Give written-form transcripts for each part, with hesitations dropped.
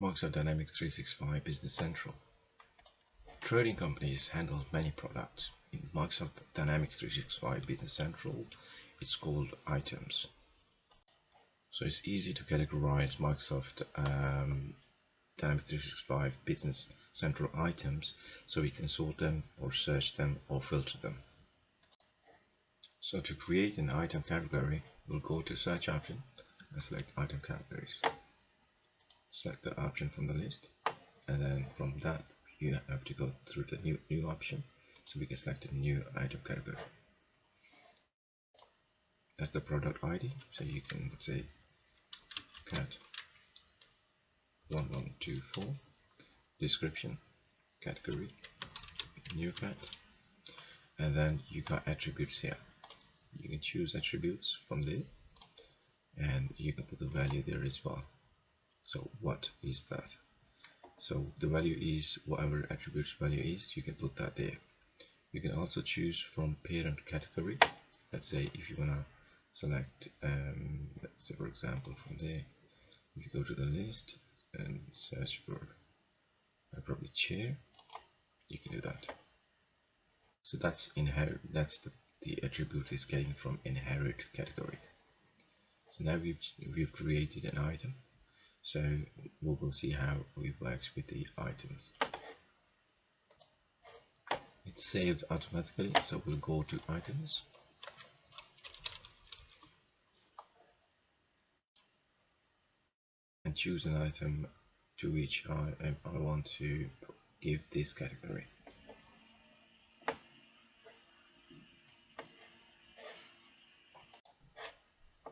Microsoft Dynamics 365 Business Central. Trading companies handle many products. In Microsoft Dynamics 365 Business Central, it's called items. So it's easy to categorize Microsoft Dynamics 365 Business Central items, so we can sort them or search them or filter them. So to create an item category, we'll go to search option and select item categories. Select the option from the list, and then from that you have to go through the new option, so we can select a new item category. That's the product ID, so you can say cat 1124, description, category, new cat, and then you got attributes here. You can choose attributes from there, and you can put the value there as well. So what is that? So the value is whatever attributes value is, you can put that there. You can also choose from parent category. Let's say if you wanna select, let's say for example from there, if you go to the list and search for probably chair, you can do that. So that's inherit. That's the attribute is getting from inherit category. So now we've created an item. So we will see how it works with the items. It's saved automatically, so we'll go to items. And choose an item to which I want to give this category.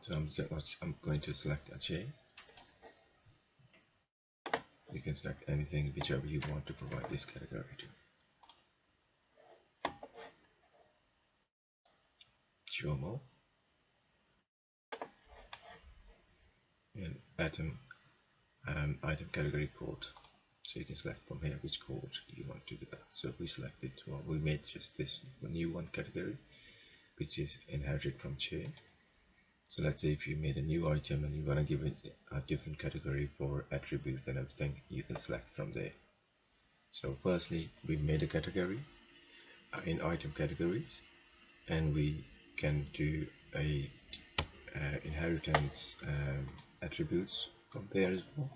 So I'm going to select a chair. You can select anything, whichever you want to provide this category to. Show more. And item category code. So you can select from here which code you want to do that. So we selected, well, we made just this new one category, which is inherited from chair. So let's say if you made a new item and you want to give it a different category for attributes and everything, you can select from there. So firstly, we made a category in item categories, and we can do a inheritance attributes from there as well.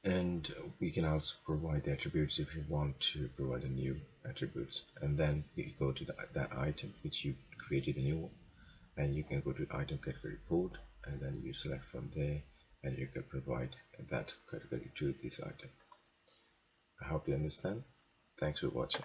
And we can also provide the attributes if you want to provide a new attributes, and then you go to that item which you created a new one, and you can go to item category code, and then you select from there, and you can provide that category to this item. I hope you understand. Thanks for watching.